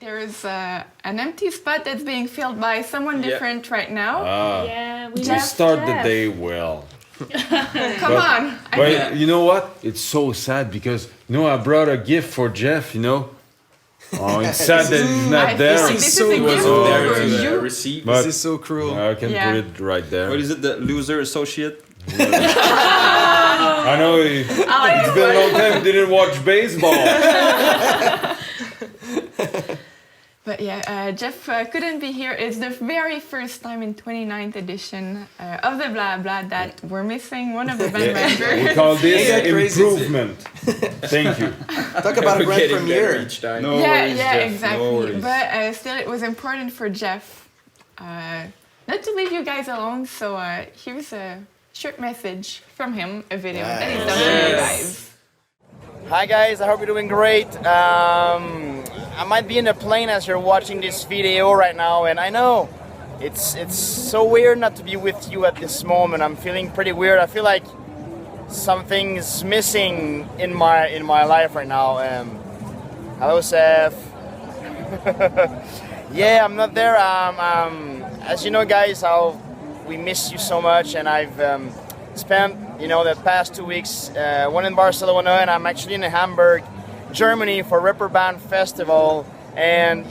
There's an empty spot that's being filled by someone different right now. We start the day well. Come on. But you know what? It's so sad because, I brought a gift for Jeff, Oh, it's sad that he's not there. This is a gift for you. Receipt. But This is so cruel. I can put it right there. What is it? The loser associate? I know it's been a long time I didn't watch baseball. But Jeff couldn't be here. It's the very first time in 29th edition of the Bla Bla that we're missing one of the band members. We call this improvement. Thank you. Talk about a grand premiere. Each time. No worries, Jeff. Exactly. No worries. But still, it was important for Jeff not to leave you guys alone. So here's a short message from him, a video that he's done for you guys. Hi guys, I hope you're doing great. I might be in a plane as you're watching this video right now, and I know it's so weird not to be with you at this moment. I'm feeling pretty weird. I feel like something's missing in my life right now. Hello, Sef. Yeah, I'm not there. As you know, guys, we miss you so much, and I've spent the past 2 weeks, one in Barcelona, and I'm actually in Hamburg, Germany for Ripper Band Festival. And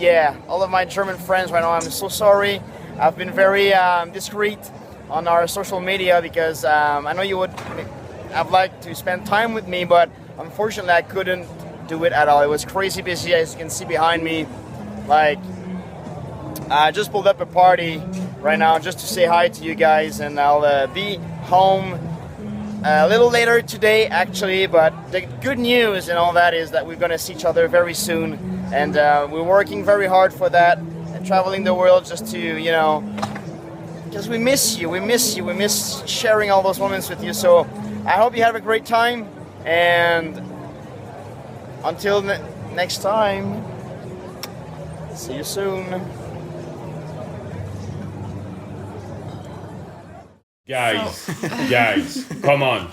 all of my German friends right now, I'm so sorry. I've been very discreet on our social media because I know you would have liked to spend time with me, but unfortunately I couldn't do it at all. It was crazy busy, as you can see behind me. Like, I just pulled up a party right now just to say hi to you guys, and I'll be home a little later today, actually. But the good news and all that is that we're going to see each other very soon, and we're working very hard for that and traveling the world just to, because we miss you, we miss sharing all those moments with you. So I hope you have a great time, and until next time, see you soon. Guys, come on.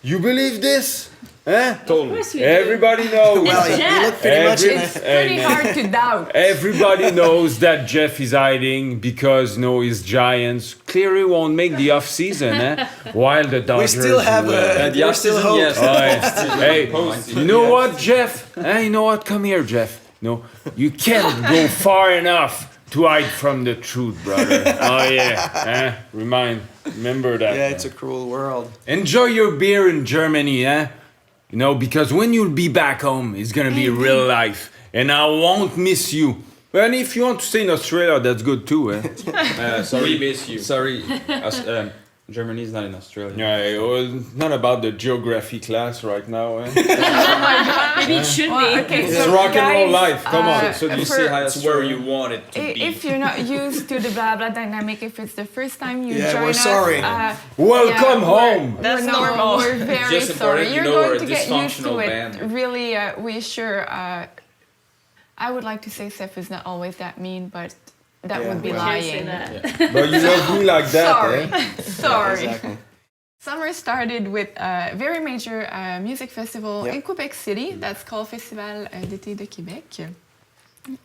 You believe this? Eh? Totally. Everybody knows. Well, you look pretty much in It's pretty hard to doubt. Everybody knows that Jeff is hiding because his Giants clearly won't make the off season, while the Dodgers We still have the we're still off-season, hope. yes. Hey, you know what, Jeff? You know what? Come here, Jeff. No, you can't go far enough to hide from the truth, brother. Oh yeah. Remember that. Yeah, it's a cruel world. Enjoy your beer in Germany, because when you'll be back home, it's gonna be real life, and I won't miss you. And if you want to stay in Australia, that's good too, Sorry, We miss you. Sorry, Germany is not in Australia. Yeah, well, not about the geography class right now, Maybe it should be. Okay, It's so rock and roll guys, life, come on. So do you for- say hi That's as where you want it to be. If you're not used to the Bla Bla dynamic, if it's the first time you Yeah, join we're us, sorry. Welcome yeah, home! That's we're normal. We're very Just important sorry. you You're know we're going a to get used to dysfunctional it. band. Really, we sure. I would like to say Sef is not always that mean, but that Yeah, would be well. lying. But you love me like that, Sorry, sorry. Exactly. Summer started with a very major music festival Yep. in Quebec City that's called Festival d'été de Québec.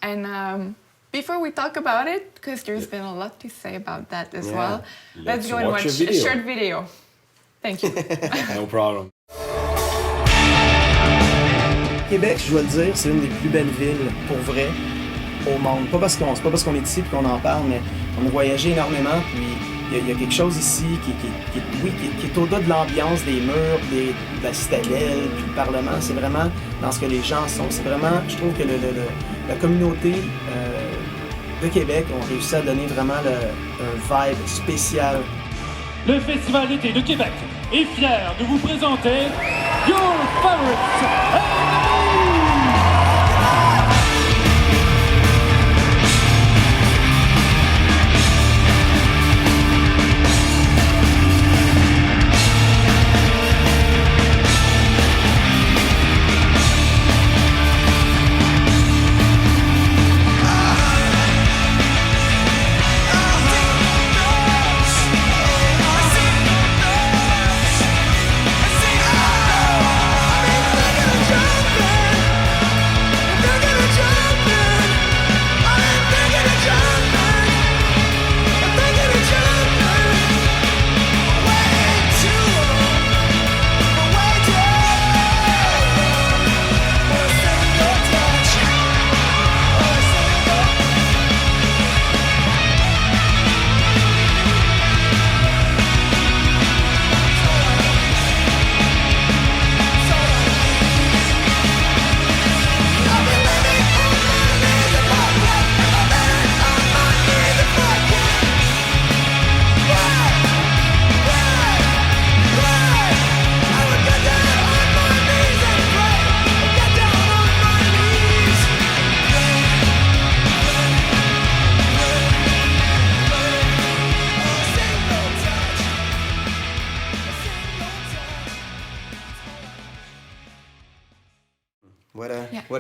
And before we talk about it, because there's been a lot to say about that as well, let's go and watch watch a a video. short video. Thank you. No problem. Québec, je dois le dire, c'est une des plus belles villes, pour vrai, au monde. C'est pas parce qu'on est ici et qu'on en parle, mais on a voyagé énormément, puis il y a quelque chose ici qui est au-delà de l'ambiance, des murs, de la citadelle, puis le Parlement. C'est vraiment dans ce que les gens sont. C'est vraiment, je trouve que la communauté de Québec ont réussi à donner vraiment un vibe spécial. Le Festival d'été de Québec est fier de vous présenter Your Favorites. Jumping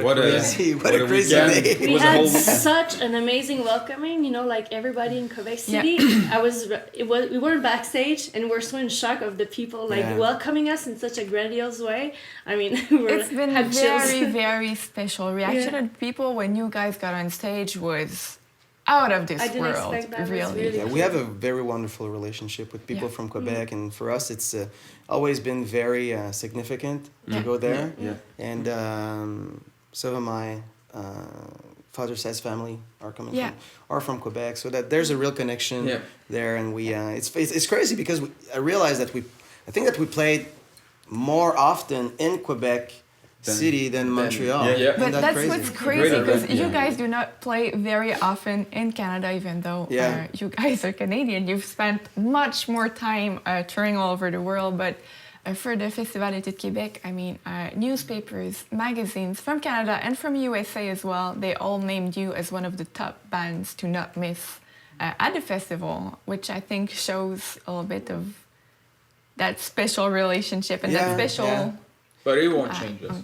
What a crazy weekend. day. It We was a had whole weekend. such an amazing welcoming, you know, like everybody in Quebec City. We were backstage and we're so in shock of the people like Yeah. welcoming us in such a grandiose way. I mean, It's been had chills. very, very special. Reaction Yeah. of people when you guys got on stage was out of this I didn't world. expect that. It was Really. really Yeah, we have a very wonderful relationship with people Yeah. from Quebec, and for us, it's always been very significant to go there. Yeah. And some of my father's side's family are from Quebec, so that there's a real connection Yeah. there. And we it's crazy because I realized that I think that we played more often in Quebec City than Montreal. Yeah, yeah. But Isn't that that's crazy? what's crazy Great because event, you yeah. guys do not play very often in Canada, even though Yeah. you guys are Canadian. You've spent much more time touring all over the world. But for the Festival d'été de Québec, I mean, newspapers, magazines from Canada and from USA as well, they all named you as one of the top bands to not miss at the festival, which I think shows a little bit of that special relationship and that Yeah, special... yeah. But it won't change us.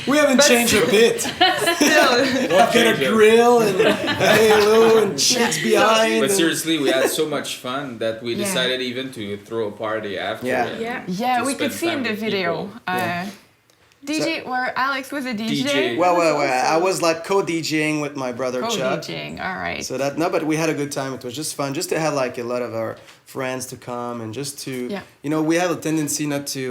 We haven't changed a bit. Still, I've got a grill and a halo and chicks behind. But and- seriously, we had so much fun that we Yeah. decided even to throw a party after. Yeah. and Yeah. yeah, to we could spend see in time the with video. people. DJ, where Alex was a DJ. DJ. Well, I was like co-DJing with my brother Chuck. DJing, all right. So that no, but we had a good time. It was just fun, just to have like a lot of our friends to come and just to, you know, we have a tendency not to.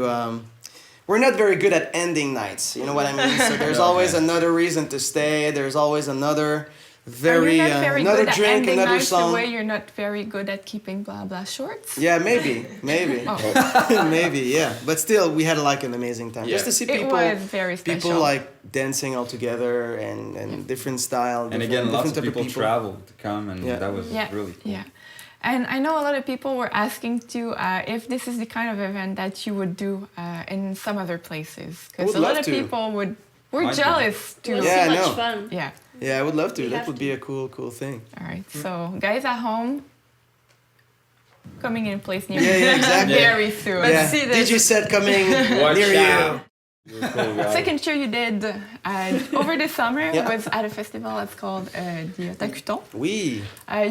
We're not very good at ending nights. You know what I mean? So there's always another reason to stay. There's always another very, you're not very another good at drink, ending another nights song. the way you're not very good at keeping blah blah shorts. Yeah, maybe, Oh. maybe, yeah. But still, we had like an amazing time. Yeah. Just to see It people, was very special. people like dancing all together and different style. And again, lots of different type people traveled to come, and Yeah. that was Yeah, really cool. yeah. And I know a lot of people were asking too if this is the kind of event that you would do in some other places, because would a lot love of to. people were Might be. jealous It to. was Yeah, I so much know. fun. Yeah. Yeah, I would love to. We That have would to. be a cool thing. All right. So guys at home, coming in place near Yeah, you yeah, exactly. very soon. Yeah. Let's see this. DJ set coming Watch near out. you. Second show you did over the summer Yeah. was at a festival that's called the Acoustic. Oui.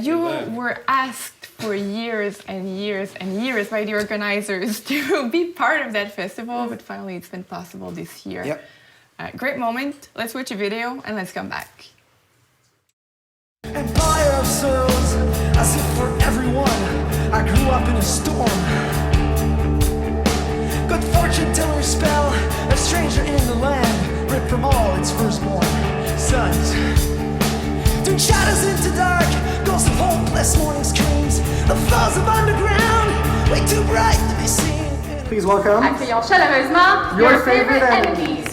You were asked for years and years and years by the organizers to be part of that festival, but finally it's been possible this year. Yep. Great moment. Let's watch a video and let's come back. Empire of souls, as if for everyone. I grew up in a storm. Good fortune teller's spell, a stranger in the land, ripped from all its firstborn sons. Turn shadows into dark, ghosts of hopeless morning screams, the falls of underground, way too bright to be seen. Please welcome. Accueillons chaleureusement your favorite enemies.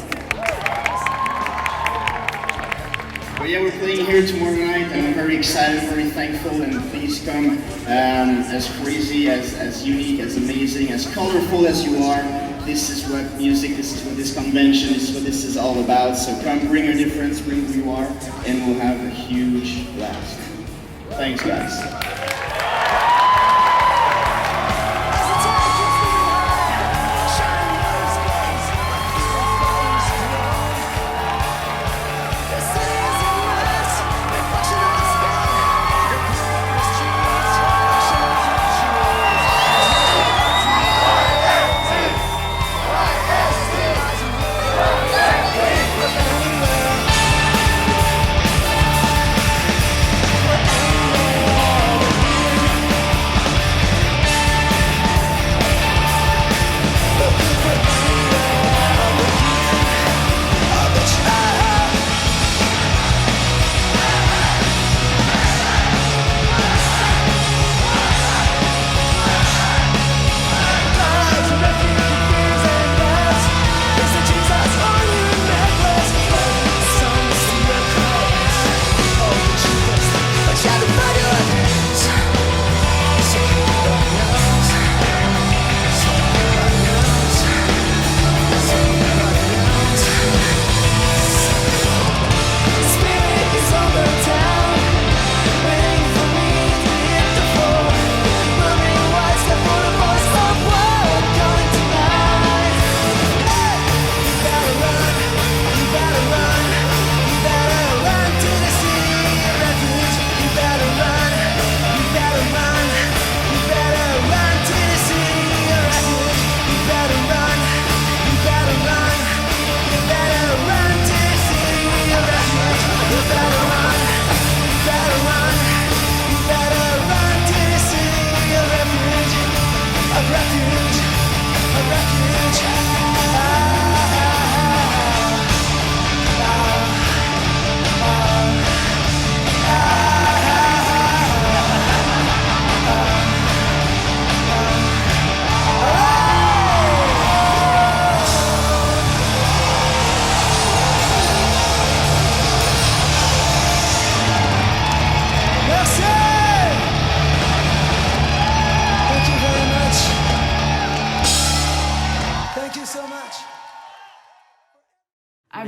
But yeah, we're playing here tomorrow night, and I'm very excited, very thankful, and please come. As crazy, as unique, as amazing, as colorful as you are, this is what music, this is what this convention, this is what this is all about. So come, bring your difference, bring who you are, and we'll have a huge blast. Thanks, guys. We're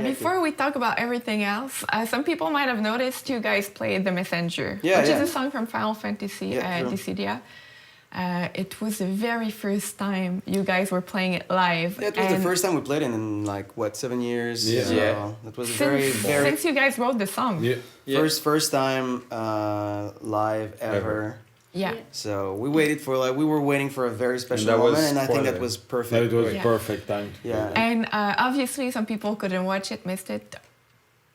Before we talk about everything else, some people might have noticed you guys played The Messenger, Yeah, which yeah. is a song from Final Fantasy true. Dissidia. It was the very first time you guys were playing it live. Yeah, it was the first time we played it in like what 7 years. Yeah. So Yeah. that was a very since you guys wrote the song. Yeah. first time live ever. Yeah. So we waited for we were waiting for a very special that was moment, and I think that quite was That perfect. was Yeah. perfect time. Yeah. And obviously, some people couldn't watch it, missed it.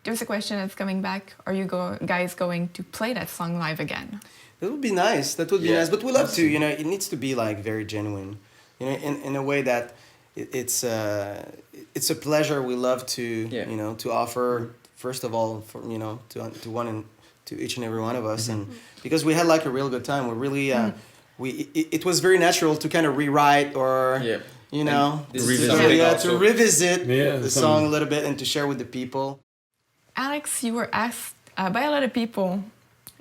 There's a question that's coming back. Are you guys going to play that song live again? That would be nice. That would be Yeah. nice. But we love to. You know, it needs to be like very genuine. You know, in a way that it's a pleasure. We love to Yeah. you know to offer first of all for to each and every one of us, and because we had like a real good time. We really it was very natural to kind of rewrite or Yeah. you know This is Revisit. something to also- revisit Yeah, the some- song a little bit and to share with the people. Alex, you were asked by a lot of people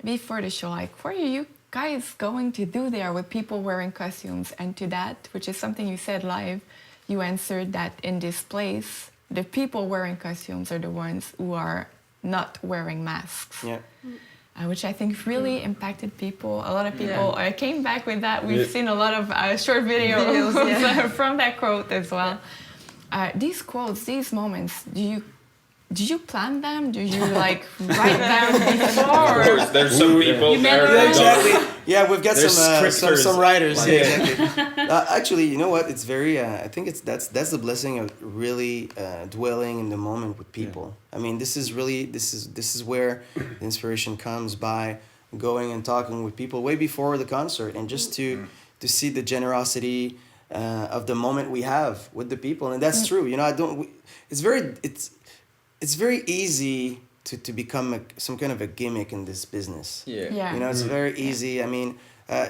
before the show, like, what are you guys going to do there with people wearing costumes? And to that, which is something you said live, you answered that in this place, the people wearing costumes are the ones who are not wearing masks. Yeah. Which I think really impacted people. A lot of people came back with that. We've seen a lot of short videos from that quote as well. These quotes, these moments, do you plan them? Do you like write them before? Of course, there's some people You there. memorize that Exactly. don't- Yeah, we've got There's scripters. some writers. Like- Yeah, exactly. Actually, you know what? It's very. I think that's the blessing of really dwelling in the moment with people. I mean, this is where the inspiration comes by going and talking with people way before the concert, and just to see the generosity of the moment we have with the people, and that's true. You know, it's very easy to become some kind of a gimmick in this business. Yeah. You know, it's very easy. I mean,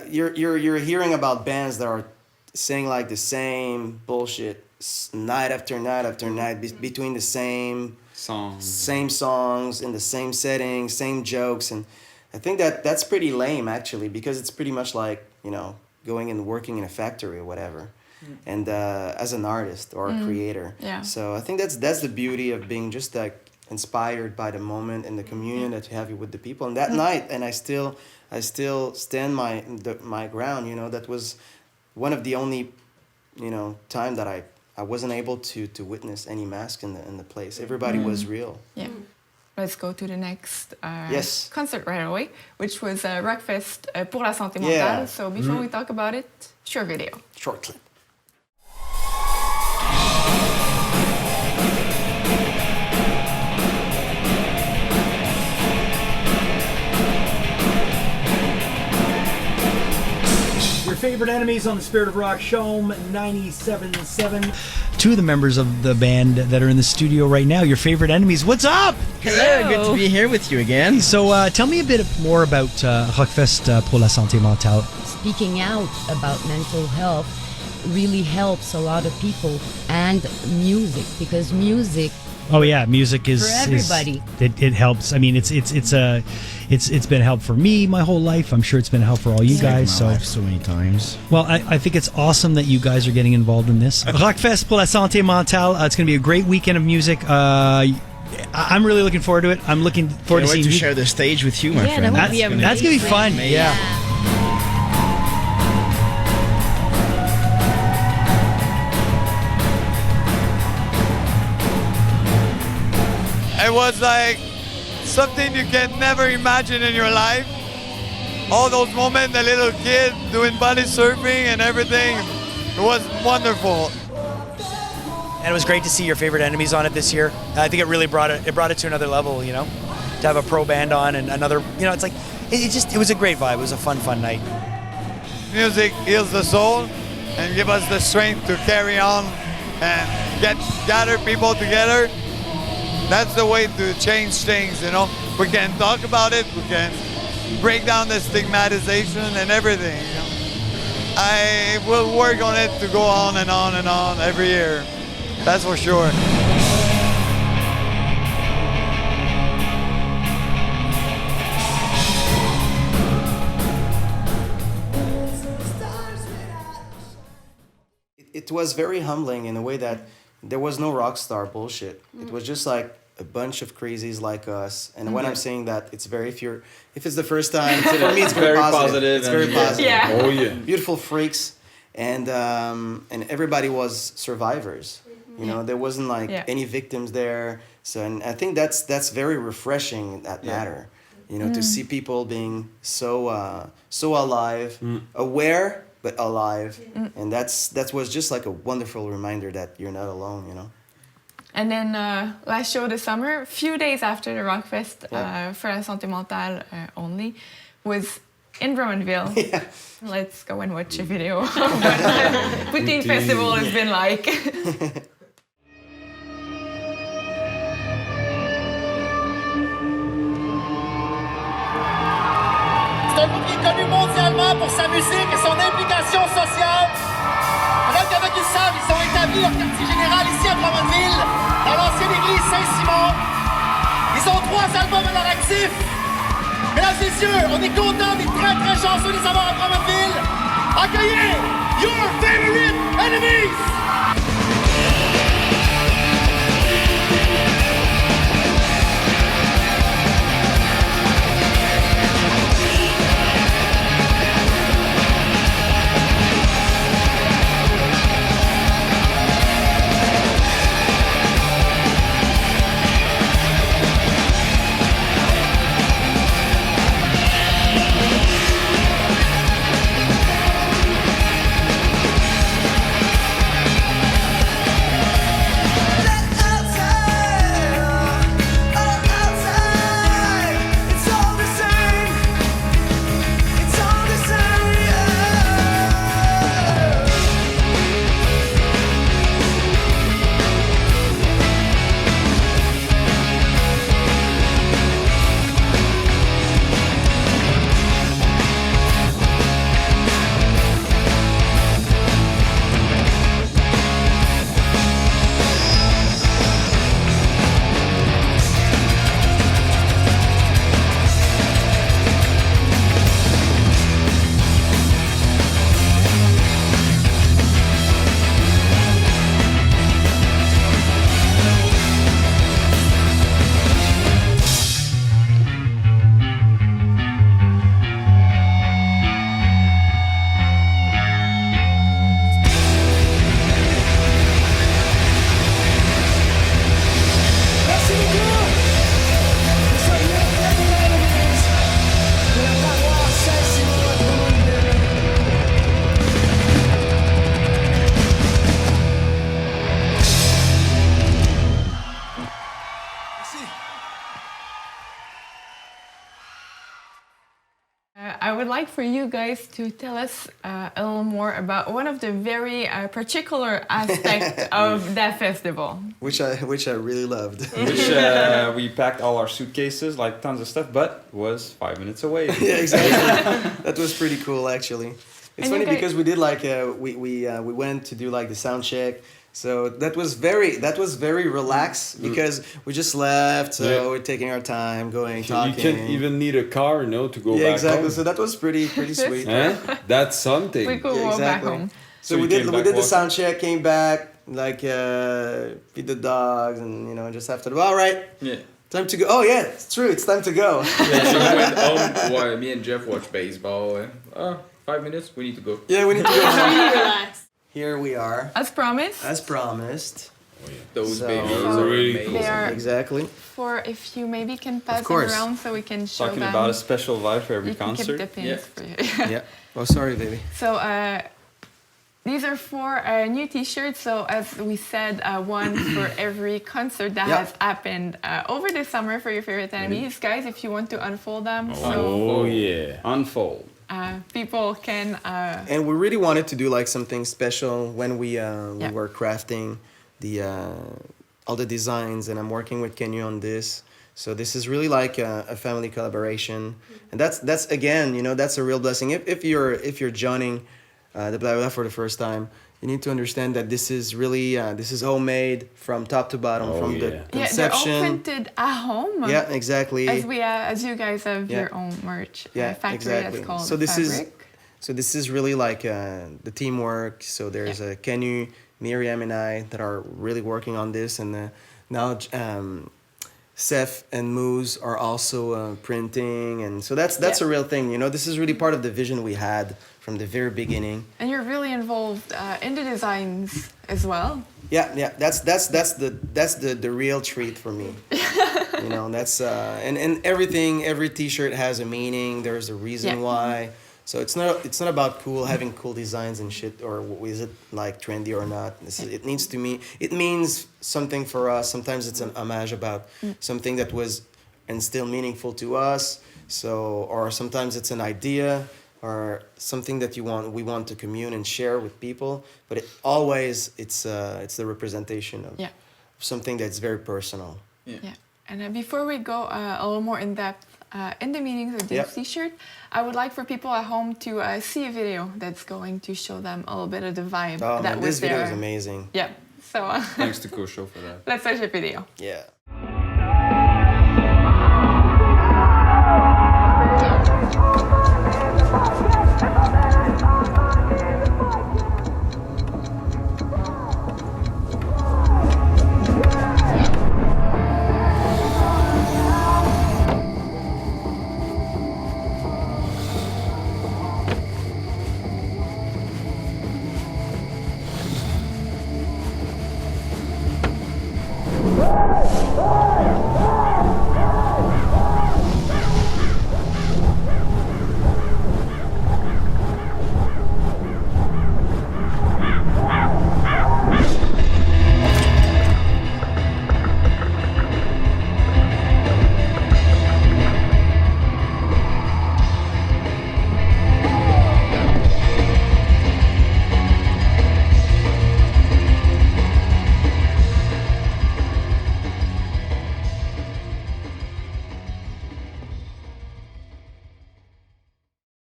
you're hearing about bands that are saying like the same bullshit night after night after night between the same songs in the same setting, same jokes, and I think that's pretty lame actually, because it's pretty much like, you know, going and working in a factory or whatever. And as an artist or a creator. Yeah. So I think that's the beauty of being just like inspired by the moment and the communion that you have with the people. And that night, and I still stand my ground. You know, that was one of the only, you know, time that I wasn't able to witness any mask in the place. Everybody was real. Yeah. Let's go to the next Yes. concert right away, which was Rockfest pour la santé mentale. Yeah. So before we talk about it, short video. Short clip. Your favorite enemies on the Spirit of Rock Show 97.7. Two of the members of the band that are in the studio right now, your favorite enemies. What's up? Hello, good to be here with you again. So tell me a bit more about Rockfest pour la santé mentale. Speaking out about mental health really helps a lot of people, and music, because music Oh yeah, music is for everybody. It helps. I mean, it's been a help for me my whole life. I'm sure it's been a help for all you guys. So many times. Well, I think it's awesome that you guys are getting involved in this. Rockfest pour la santé mentale. It's going to be a great weekend of music. I'm really looking forward to it. I'm looking forward to Can't wait seeing to you. share the stage with you, my friend. that would be amazing. That's going to be fun. Amazing. Yeah. It was like something you can never imagine in your life. All those moments, the little kid doing body surfing and everything, it was wonderful. And it was great to see your favorite enemies on it this year. I think it really brought it to another level, you know, to have a pro band on and another, you know, it's like, it was a great vibe. It was a fun night. Music heals the soul and give us the strength to carry on and gather people together. That's the way to change things, you know. We can talk about it, we can break down the stigmatization and everything, you know. I will work on it to go on and on and on every year. That's for sure. It was very humbling in a way that there was no rock star bullshit. It was just like a bunch of crazies like us. And when I'm saying that, it's very if it's the first time, for me it's very positive. It's very positive. Yeah. Oh yeah. Beautiful freaks, and everybody was survivors. You know, there wasn't like any victims there. So, and I think that's very refreshing. That matter, you know, to see people being so alive, aware but alive, and that was just like a wonderful reminder that you're not alone. You know. And then last show this summer, a few days after the Rockfest, for La Santé Mentale only, was in Drummondville. Yeah. Let's go and watch a video of what the Poutine Festival has been like. C'est un groupe qui est connu mondialement pour sa musique et son implication sociale. Peut-être qu'il y en a qui le savent, ils sont établis au quartier général ici à Drummondville, dans l'ancienne église Saint-Simon. Ils ont 3 albums à leur actif. Mesdames et messieurs, on est contents, on est très très chanceux de les avoir à Drummondville. Accueillez Your Favorite Enemies! I would like for you guys to tell us a little more about one of the very particular aspects of that festival. Which I really loved. Which we packed all our suitcases, like tons of stuff, but was 5 minutes away. Yeah, exactly. That was pretty cool, actually. It's funny because we did like we went to do like the sound check. So that was very relaxed because we just left. So we're taking our time, going, talking. You can't even need a car, to go back exactly. home. So that was pretty sweet. That's something. We could walk back home. So we did the sound check, came back, like feed the dogs, and just after all right. Yeah. Time to go. Oh yeah, it's true. It's time to go. So we went home. Well, me and Jeff watched baseball. 5 minutes. We need to go. Yeah, we need to go. Relax. Here we are. As promised. As promised. Oh, yeah. Those babies are really amazing. cool. Exactly. For if you maybe can pass them around so we can show Talking them. about a special vibe for every concert. Keep the pins for you. Yeah. Oh, sorry, baby. So these are 4 new T-shirts. So as we said, one for every concert that has happened over the summer for your favorite enemies, guys. If you want to unfold them, Unfold. People can. And we really wanted to do like something special when we were crafting the all the designs, and I'm working with Kenyu on this. So this is really like a family collaboration, and that's again, that's a real blessing. If you're joining the Bla Bla Bla for the first time, you need to understand that this is really this is homemade from top to bottom, from the conception. They're all printed at home. Yeah, exactly. As you guys have your own merch factory, exactly. That's called So this Fabric. is really like the teamwork. So there's Kenyu Miriam and I that are really working on this, and now Sef and Moose are also printing, and so that's a real thing. You know, this is really part of the vision we had from the very beginning. And you're really involved in the designs as well. Yeah, that's the real treat for me. You know, that's and everything. Every T-shirt has a meaning. There's a reason why. So it's not about having cool designs and shit, or is it like trendy or not. It means something for us. Sometimes it's an homage about something that was and still meaningful to us. So, or sometimes it's an idea or something that we want to commune and share with people. But it's the representation of something that's very personal. Yeah. And before we go a little more in depth in the meanings of this T-shirt, I would like for people at home to see a video that's going to show them a little bit of the vibe that was there. This video is amazing. Yeah. So thanks to Kosho for that. Let's watch the video. Yeah.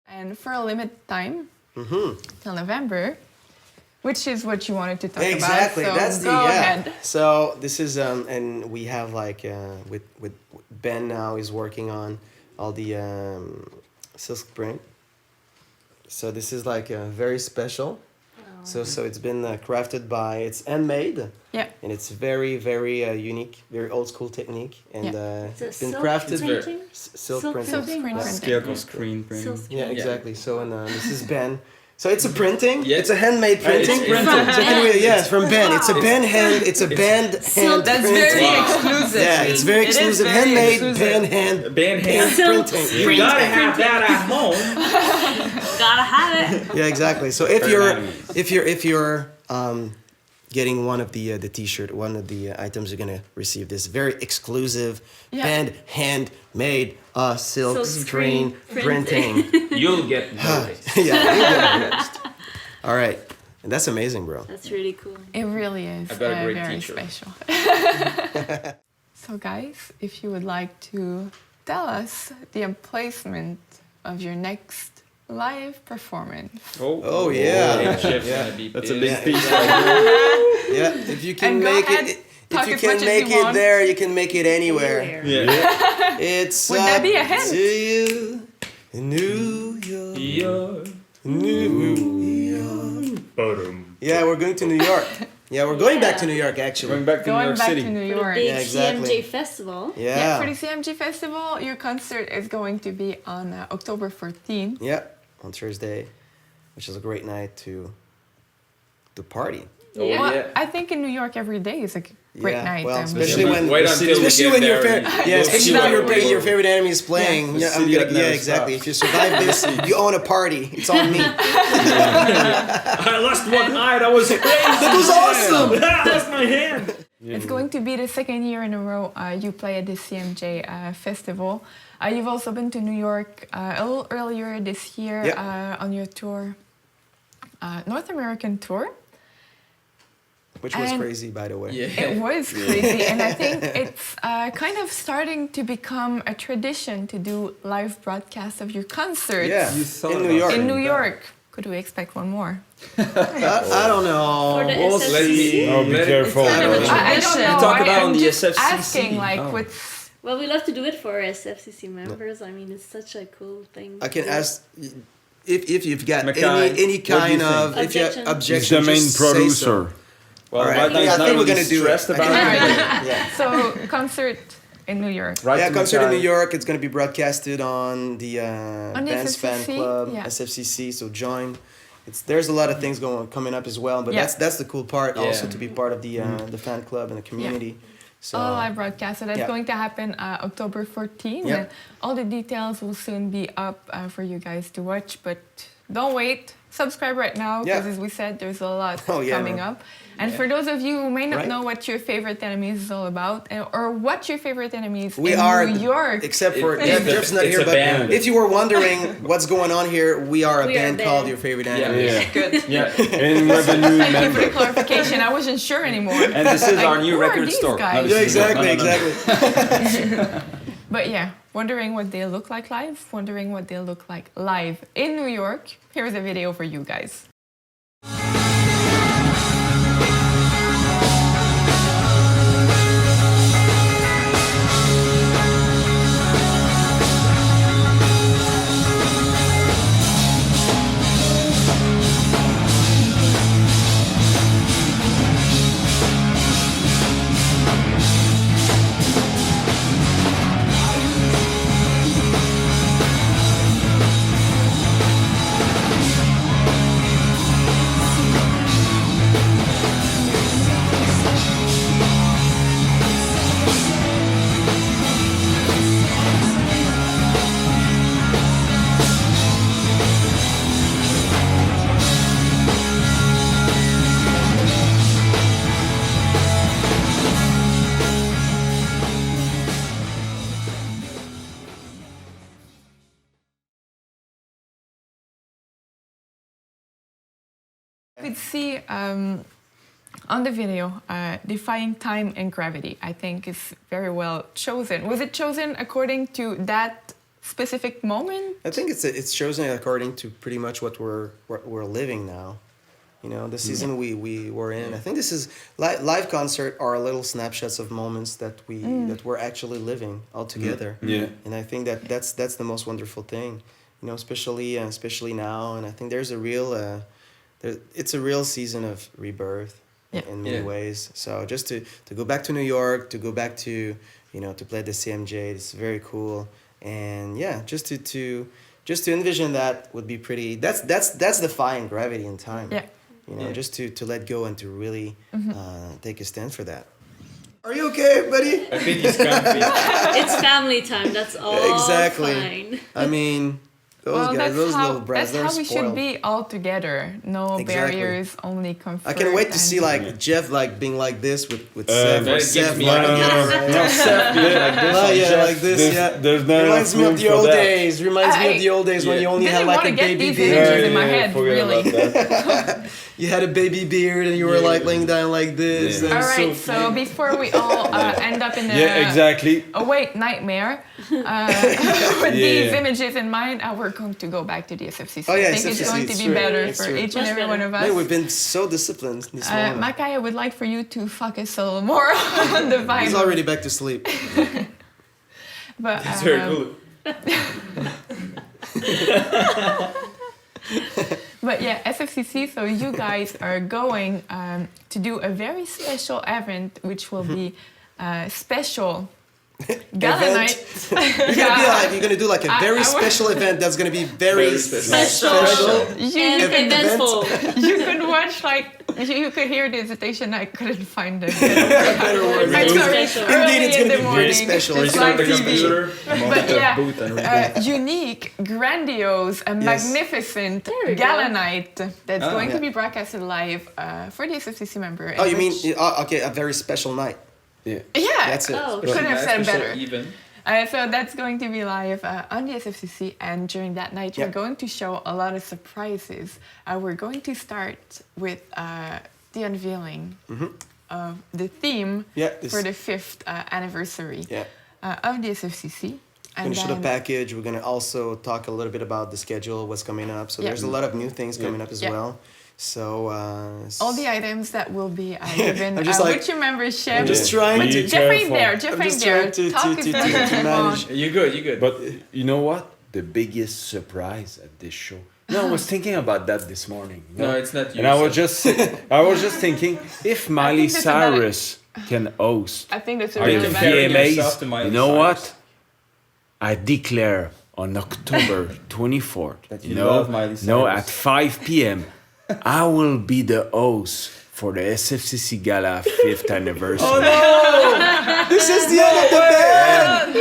And for a limited time, till November, which is what you wanted to talk about. Exactly, So go ahead. So this is and we have like with Ben now is working on all the silk print. So this is like very special. So it's been crafted it's handmade. Yeah. And it's very, very unique, very old school technique. And it's been crafted. Silk printing. Scale screen printing. Yeah, exactly. So and this is Ben. So it's a printing. It's a handmade printing. It's printed. So anyway, it's from Ben. It's a Ben hand. It's a Ben hand. That's printing. very exclusive. Yeah, it's very exclusive. Handmade Ben hand. Printing. You gotta have that at home. Gotta have it. Yeah, exactly. So if you're getting one of the T-shirt, one of the items, you're gonna receive this very exclusive Ben handmade silk screen printing. You'll get noticed. You'll get noticed. All right, and that's amazing, bro. That's really cool. It really is I've got a great very T-shirt. special. So guys, if you would like to tell us the emplacement of your next live performance. Oh yeah. That's a big piece. Yeah, if you can And go make ahead, it, talk if you as can much as make you it want. there, you can make it anywhere. Yeah. It's Would that up be a hint? to you, New York, New York. Yeah, we're going to New York. Yeah, we're going back to New York actually. Going back to New York City. To New For the York. big Yeah, exactly. CMJ festival. Yeah. For the CMG Festival, your concert is going to be on October 14th. Yeah, on Thursday, which is a great night to party. Well, I think in New York every day is a great night. Well, I mean. especially when Wait until we especially get when your there favorite and especially we'll when see what your favorite enemy is playing. Yeah, city that never exactly. stops. If you survive this, you own a party. It's on me. I lost one eye. That was crazy. That was awesome. That's my hand. It's going to be the second year in a row you play at the CMJ Festival. You've also been to New York a little earlier this year on your tour, North American tour. Which was And crazy, by the way. It was crazy, and I think it's kind of starting to become a tradition to do live broadcasts of your concerts. Yeah, in New York. In New York. Could we expect one more? I don't know. For the We'll SFCC. see. Oh, be careful. kind of a I don't know. Talk about I'm on the just SFCC. asking, like, what's... Well, we love to do it for our SFCC members. I mean, it's such a cool thing. I can to do. ask if you've got Mackay, any what do you kind think? of Objection. He's the main just say so. producer. Well, All right. right now Yeah, he's I not think we're really gonna do it. stressed about it. Yeah. So concert in New York. Yeah, concert in New York. It's going to be broadcasted on the On the Dance Fan SFCC, Club, yeah. SFCC. So join. There's a lot of things coming up as well, but Yeah. that's the cool part. Also Yeah. to be part of the fan club and the community. So All live broadcast. So that's yeah. going to happen October 14th. Yeah. All the details will soon be up for you guys to watch, but don't wait. Subscribe right now because, Yeah. as we said, there's a lot Oh, yeah, coming man. up. And for those of you who may not Right. know what your favorite enemies is all about, or what your favorite enemies we in are New York, except for It's Jeff's not it's here. a But band. if you were wondering what's going on here, we are a We are band a called band. Your Favorite Yeah. Enemy. Yeah. Good. Yeah. And revenue thank you for the member. clarification. I wasn't sure anymore. And this is Like, our new who are record these store. guys? Yeah, exactly, No, no, no. exactly. But yeah, wondering what they look like live, wondering what they look like live in New York. Here's a video for you guys. You could see on the video, defying time and gravity, I think is very well chosen. Was it chosen according to that specific moment? I think it's chosen according to pretty much what we're living now. You know, the season we were in. I think this is live concert are little snapshots of moments that we're actually living all together. Yeah. And I think that's the most wonderful thing. You know, especially now. And I think there's a real it's a real season of rebirth in many ways. So just to go back to New York, to go back to to play the CMJ, it's very cool. And yeah, just to envision that would be pretty. That's defying gravity and time. Yeah. You know, just to let go and to really take a stand for that. Are you okay, buddy? I think he's comfy. It's family time. That's all. Exactly. Fine. I mean, those guys, those little brats, that's they're how we should spoiled. be all together. No Exactly. barriers, only comfort. I can wait to and- see like Jeff like being like this with that Sef or gives Sef. me like, no, Sef being like this. Oh, yeah, Jeff. like this, yeah. There's not Reminds enough me room of the for old that. days. Reminds me of the old days when you only had didn't like want a to get baby these beard. images in my head, forget really. about that. You had a baby beard and you were like laying down like this. Yeah. and All right, so so before we all end up in a Yeah, exactly. nightmare, with these Yeah. images in mind, we're going to go back to the SFCC. Oh, yeah, I think it's SFCC, going to it's be true. better It's for true. each and Much every one of us. Man, we've been so disciplined this morning. Makai, I would like for you to focus a little more on the vibe. He's already back to sleep. But, That's very cool. But yeah, SFCC, so you guys are going to do a very special event, which will be special Gala Event? night. You're gonna do like a very special event that's gonna be very special. You can eventful. You could watch you could hear the invitation. I couldn't find it. Better word. I'm sorry. Special. Indeed, it's Early in gonna the be very morning. special. It's Restart like the TV. computer. But yeah, Boot and reboot. unique, grandiose, and magnificent we Gala go. night that's Oh, going to yeah. be broadcasted live for the SFCC member. Oh, you mean which- okay, a very special night. Yeah. Yeah. That's it. Oh, Couldn't have said Special better. Even. So that's going to be live on the SFCC, and during that night, we're going to show a lot of surprises. We're going to start with the unveiling of the theme for the 5th anniversary of the SFCC. We're gonna show the package. We're gonna also talk a little bit about the schedule, what's coming up. So there's a lot of new things coming up as well. So all the items that will be given I'm just like- with your membership. I'm just trying But to. Jeff ain't there. Jeff I'm ain't just there. trying to Talk as much as you manage. want. You're good. But you know what? The biggest surprise at this show No, I was thinking about that this morning. No, it's not you. And I was just thinking, if Miley this is about Cyrus can host I think that's a the really bad VMAs, yourself to Miley you know Cyrus. what? I declare on October 24th, That you love Miley Cyrus. at 5 p.m., I will be the host for the SFCC Gala 5th anniversary. Oh no! This is the end of the band!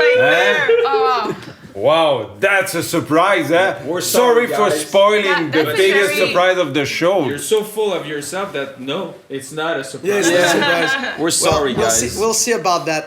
Oh, Wow, that's a surprise, eh? We're sorry sorry, for guys. spoiling the that's biggest very- surprise of the show. You're so full of yourself that no, it's not a surprise. Yeah, it's not a surprise. We're sorry, we'll guys. We'll see about that.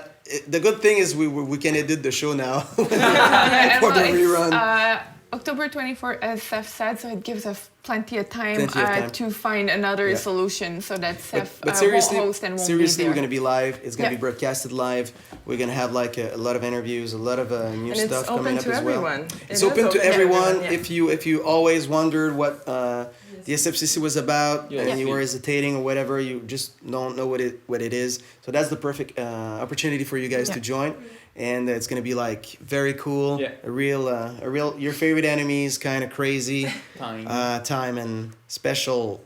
The good thing is we can edit the show now for the it's, rerun. October 24th, as Seth said, so it gives us plenty of time, Plenty of time. to find another Yeah. solution so that Seth But seriously, won't host and won't seriously, be we're there. gonna be live. It's gonna Yeah. be broadcasted live. We're gonna have like a lot of interviews, a lot of new And it's stuff open coming up to as well. everyone. It's It is open to open to everyone. everyone, yeah. If you always wondered what the SFCC was about Yeah. and you were hesitating or whatever, you just don't know what it is. So that's the perfect opportunity for you guys to join. And it's gonna be like very cool, Yeah. a real your favorite enemies, kind of crazy time and special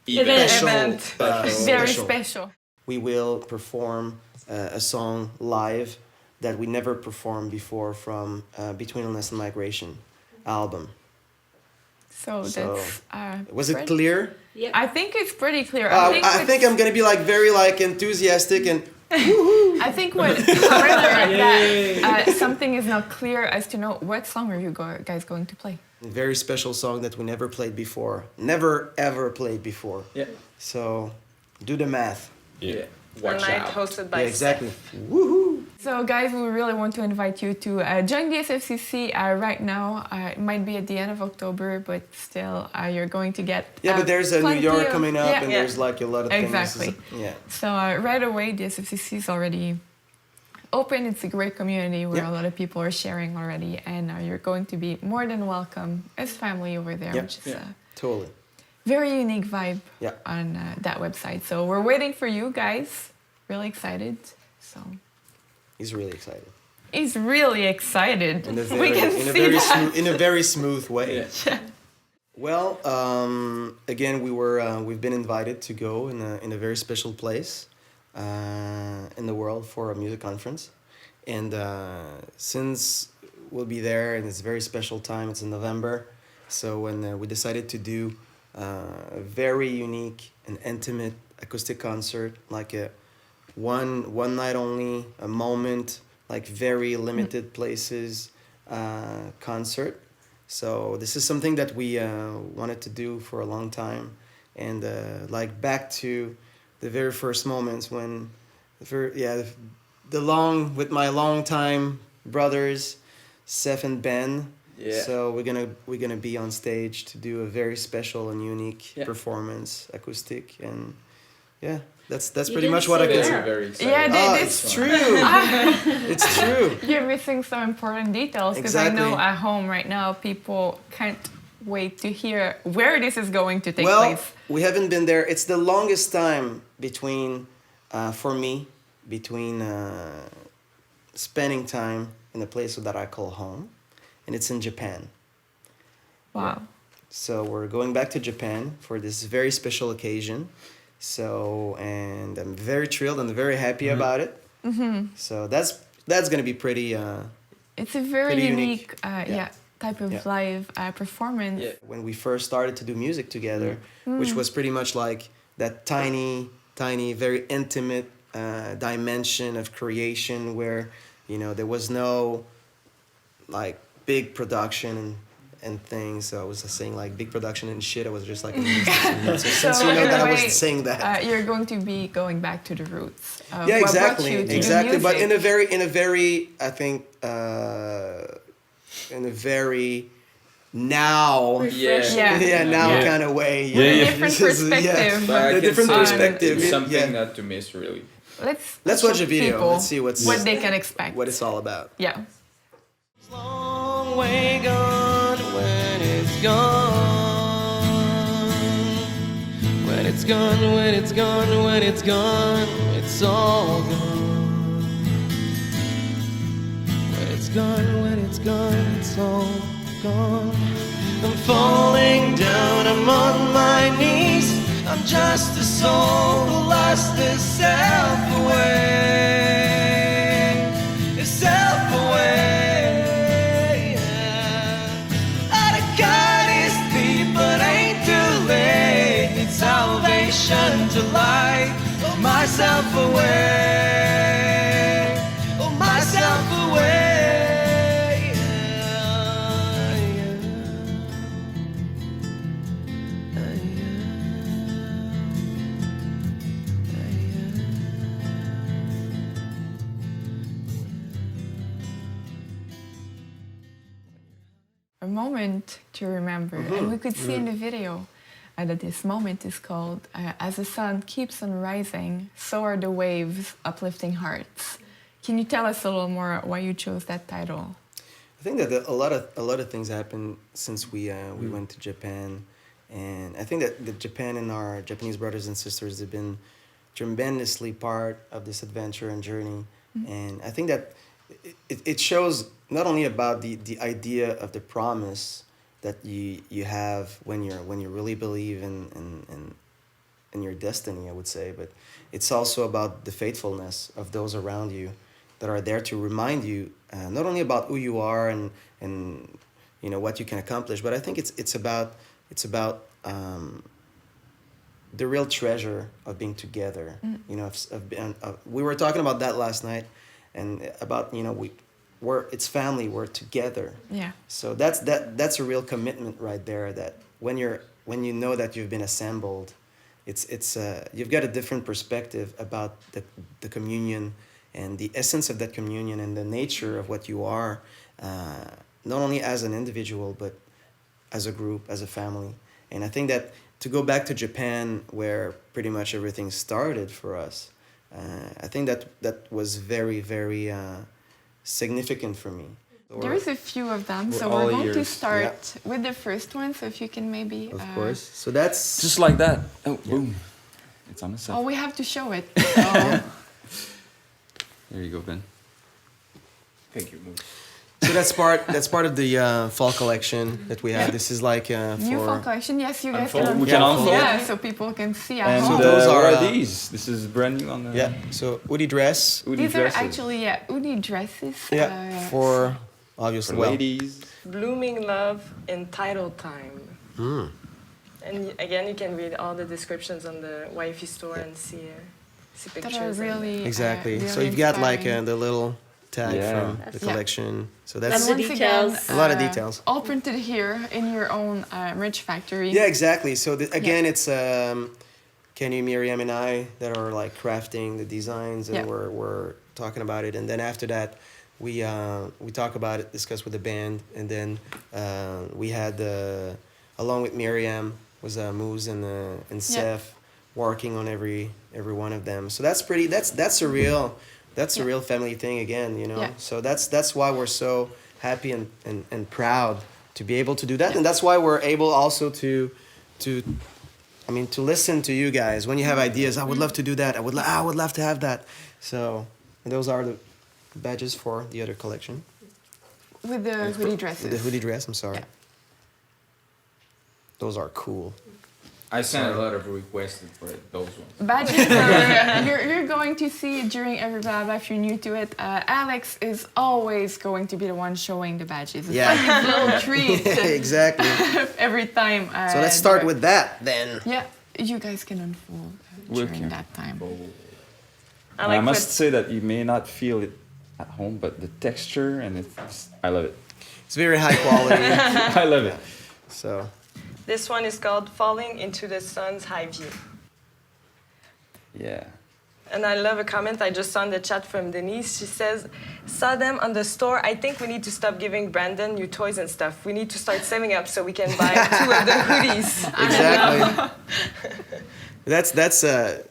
Event. Very special. we will perform a song live that we never performed before from Between Illness and Migration album. So So, that's Was it pretty- clear? Yep. I think it's pretty clear. I think I'm gonna be like very like enthusiastic and I think what that something is not clear as to know what song are you guys going to play. a very special song that we never played before, never ever played before. Yeah. So do the math. Yeah. A Watch night out. hosted by Yeah, exactly. Seth. Woohoo! So guys, we really want to invite you to join the SFCC right now. It might be at the end of October, but still you're going to get Yeah, but there's a New plenty York of- coming up, yeah. and there's like a lot of Exactly. things. Yeah. So right away, the SFCC is already open. It's a great community where Yeah. a lot of people are sharing already, and you're going to be more than welcome as family over there, Yeah. which is Totally. very unique vibe Yeah. on that website. So we're waiting for you guys. Really excited. So He's really excited. he's really excited. In a We very, can in a see very that. smooth, in a very smooth way. Yeah. Well, again, we've been invited to go in a very special place in the world for a music conference, and since we'll be there and it's a very special time, it's in November, so when we decided to do a very unique and intimate acoustic concert, like a one night only, a moment, like very limited places concert. So this is something that we wanted to do for a long time, and like back to the very first moments when, with my longtime brothers, Sef and Ben. Yeah. So we're gonna be on stage to do a very special and unique performance, acoustic, and yeah, that's You pretty didn't much what I say can that. say. Very excited. Yeah, It's true. It's true. You're missing some important details because I know Exactly. at home right now people can't wait to hear where this is going to take Well, place. we haven't been there. It's the longest time between, for me, spending time in a place that I call home, and it's in Japan. Wow. So we're going back to Japan for this very special occasion. So, and I'm very thrilled and very happy about it. Mm-hmm. So that's gonna be pretty. It's a very pretty unique, unique. type of live performance. When we first started to do music together, which was pretty much like that tiny, very intimate dimension of creation where, there was no like big production and things. So I was saying like big production and shit. I was just like, so since you know in that a I way, wasn't saying that. you're going to be going back to the roots. Of Yeah, what brought exactly, you to do exactly. But music. in a very, I think, in a very now, now kind of way. A different This is- perspective. But I a can different say perspective. It's something Yeah. not to miss, really. Let's watch show a video. people Let's see what they can expect. what it's all about. Yeah. Long way gone when it's gone. When it's gone, when it's gone, when it's gone, it's all gone. When it's gone, when it's gone, it's all gone. I'm falling down, I'm on my knees. I'm just a soul who lost itself away. Itself away. Out of God is deep, but ain't too late. Need salvation to light myself away. Oh, myself away. A moment to remember, and we could see in the video that this moment is called "As the sun keeps on rising, so are the waves uplifting hearts." Can you tell us a little more why you chose that title? I think that a lot of things happened since we went to Japan, and I think that Japan and our Japanese brothers and sisters have been tremendously part of this adventure and journey, and I think that it shows not only about the idea of the promise that you have when you really believe in your destiny, I would say, but it's also about the faithfulness of those around you that are there to remind you not only about who you are and you know what you can accomplish, but I think it's about the real treasure of being together. You know, we were talking about that last night, and about, you know, it's family, we're together. Yeah. So that's a real commitment right there, that when you know that you've been assembled, it's you've got a different perspective about the communion and the essence of that communion and the nature of what you are, not only as an individual but as a group, as a family. And I think that to go back to Japan, where pretty much everything started for us, I think that was very, very significant for me. There's a few of them, so we're going to start with the first one. So if you can maybe... Of course. So that's... Just like that. Oh, boom. It's on the set. Oh, we have to show it. So. There you go, Ben. Thank you. So that's part of the fall collection that we have. This is like new for fall collection. Yes, you guys unfold. can We can unfold. unfold. Yeah, so people can see at And home. So those what are, are these? This is brand new on the... Yeah, so hoodie dress. Hoodie These dresses. are actually, hoodie dresses. Yeah, for obviously For ladies. Blooming Love in Title Time. Mm. And again, you can read all the descriptions on the wifey store and see pictures. That are really Exactly. really So you've got like inspiring. the little tag from the Yeah. collection. So Lots that's of Once details. again, a lot of details. All printed here in your own merch factory. Yeah, exactly. So again, it's Kenny, Miriam, and I that are like crafting the designs, and we're talking about it. And then after that, we talk about it, discuss with the band, and then we had along with Miriam was Moose and Sef working on every one of them. So that's pretty. That's a real family thing again, you know. Yeah. So that's why we're so happy and proud to be able to do that, and that's why we're able also to listen to you guys when you have ideas. I would love to do that. I would love to have that. So those are the badges for the other collection. With the hoodie dresses. The hoodie dress. I'm sorry. Yeah. Those are cool. I sent a lot of requests for those ones. Badges are, you're going to see during every Bla Bla if you're new to it. Alex is always going to be the one showing the badges. It's like a little treat. Exactly. Every time. So let's start with that then. Yeah, you guys can unfold during that time. I must say that you may not feel it at home, but the texture and I love it. It's very high quality. I love it. So. This one is called Falling into the Sun's High View. Yeah. And I love a comment I just saw in the chat from Denise. She says, saw them on the store. I think we need to stop giving Brandon new toys and stuff. We need to start saving up so we can buy 2 of the hoodies. Exactly.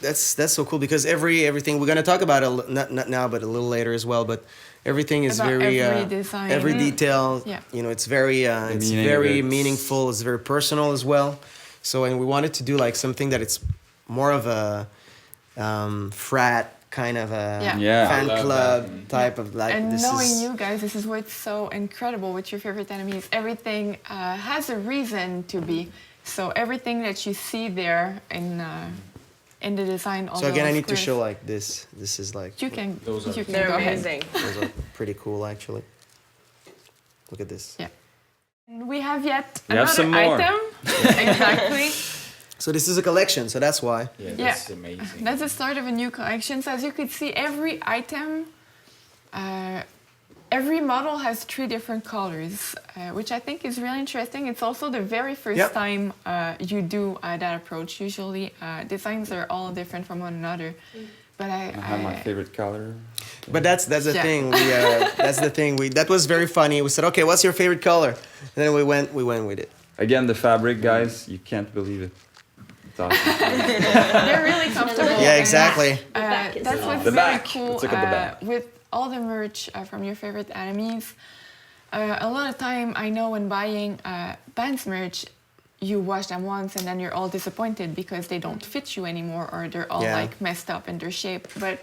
That's so cool because everything we're gonna talk about it not now but a little later as well, but everything is About very every design. every detail. Yeah. You know, it's very meaningful. It's very personal as well. So and we wanted to do like something that it's more of a frat kind of a Yeah. fan I love club that. type of like. And this knowing is, you guys, this is what's so incredible with your favorite enemies. Everything has a reason to be. So everything that you see there in the design. All so again, I those need to squares, show like this. This is like. You can. Those are- You can They're go ahead. amazing. Those are pretty cool, actually. Look at this. Yeah. And we have yet We have another some more. item. Exactly. So this is a collection, so that's why. Yeah, Yeah. that's amazing. That's the start of a new collection. So as you could see, every item, every model has 3 different colors, which I think is really interesting. It's also the very first Yep. time you do that approach. Usually designs are all different from one another. But I have my favorite color. But that's the Yeah. thing. We that's the thing. That was very funny. We said, okay, what's your favorite color? And then we went with it. Again, the fabric, guys, you can't believe it. It's awesome. They're really comfortable. Yeah, and, exactly. that's what's The very back. cool Let's look at the back. with all the merch from your favorite enemies. A lot of time, I know when buying band's merch, you wash them once and then you're all disappointed because they don't fit you anymore or they're all Yeah. like messed up in their shape. But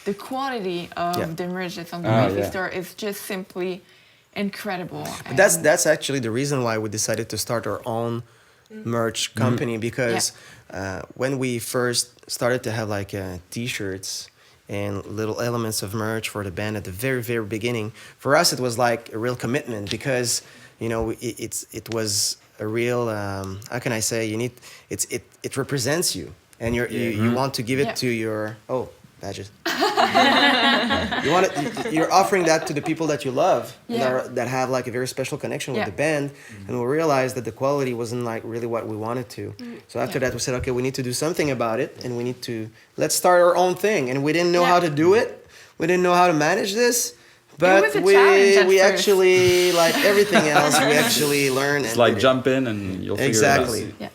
the quality of Yeah. the merch that's on the Ah, Wifey yeah. store is just simply incredible. But that's actually the reason why we decided to start our own merch company because when we first started to have like T-shirts and little elements of merch for the band at the very very beginning, for us it was like a real commitment because you know it was a real how can I say it represents you and you want to give it Yeah. to your badges. You're offering that to the people that you love that have like a very special connection with Yeah. the band, and we realized that the quality wasn't like really what we wanted to. So after that, we said, okay, we need to do something about it, and let's start our own thing. And we didn't know how to do it. We didn't know how to manage this. But was a challenge at we first. actually, like everything else, we actually learned. It's like jump in and you'll figure Exactly. it out. Yeah.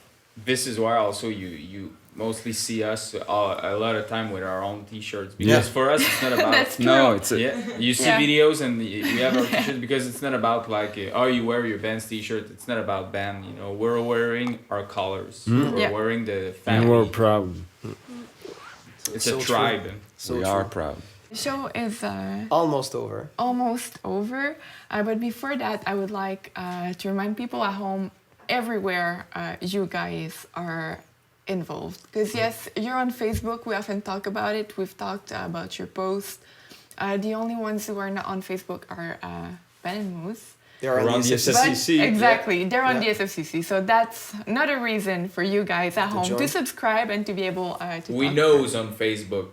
This is why also you mostly see us a lot of time with our own T-shirts because for us it's not about That's true. No, it's a, you see videos and we have our T-shirts because it's not about like you wear your band's T-shirt. It's not about band. You know, we're wearing our colors. We're Yeah. wearing the And family. we're proud. It's So a true. tribe. So we true. are proud. The show is Almost over. almost over. But before that, I would like to remind people at home, everywhere you guys are involved. Because yes, you're on Facebook. We often talk about it. We've talked about your posts. The only ones who are not on Facebook are Ben and Moose. They're We're on the SFCC. But exactly, they're on Yeah. the SFCC. So that's another reason for you guys at home join. to subscribe and to be able to We talk. knows on Facebook,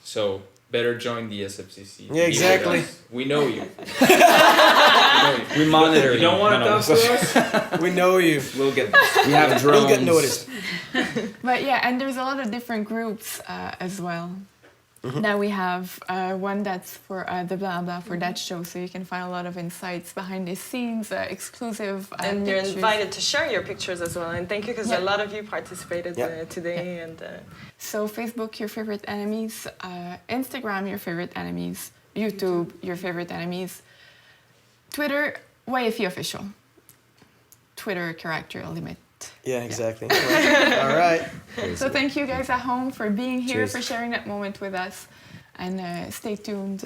so better join the SFCC. Yeah, exactly. Be with us. We know you. We monitor You don't want to talk to us? We know you. We'll get. We have drones. You'll get noticed. But yeah, and there's a lot of different groups as well. Now we have one that's for the Bla Bla for that show, so you can find a lot of insights behind the scenes, exclusive And you're pictures. invited to share your pictures as well. And thank you because Yeah. a lot of you participated Yeah. today. And So Facebook, your favorite enemies, Instagram, your favorite enemies, YouTube, your favorite enemies, Twitter, YFE official, Twitter character limit. Yeah, exactly. All right. So thank you guys at home for being here, Cheers. for sharing that moment with us, and stay tuned.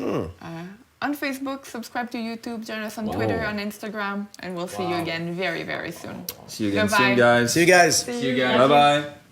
On Facebook, subscribe to YouTube, join us on Twitter, on Instagram, and we'll see you again very, very soon. See you again Goodbye. soon, guys. See you guys. See you guys. Bye bye.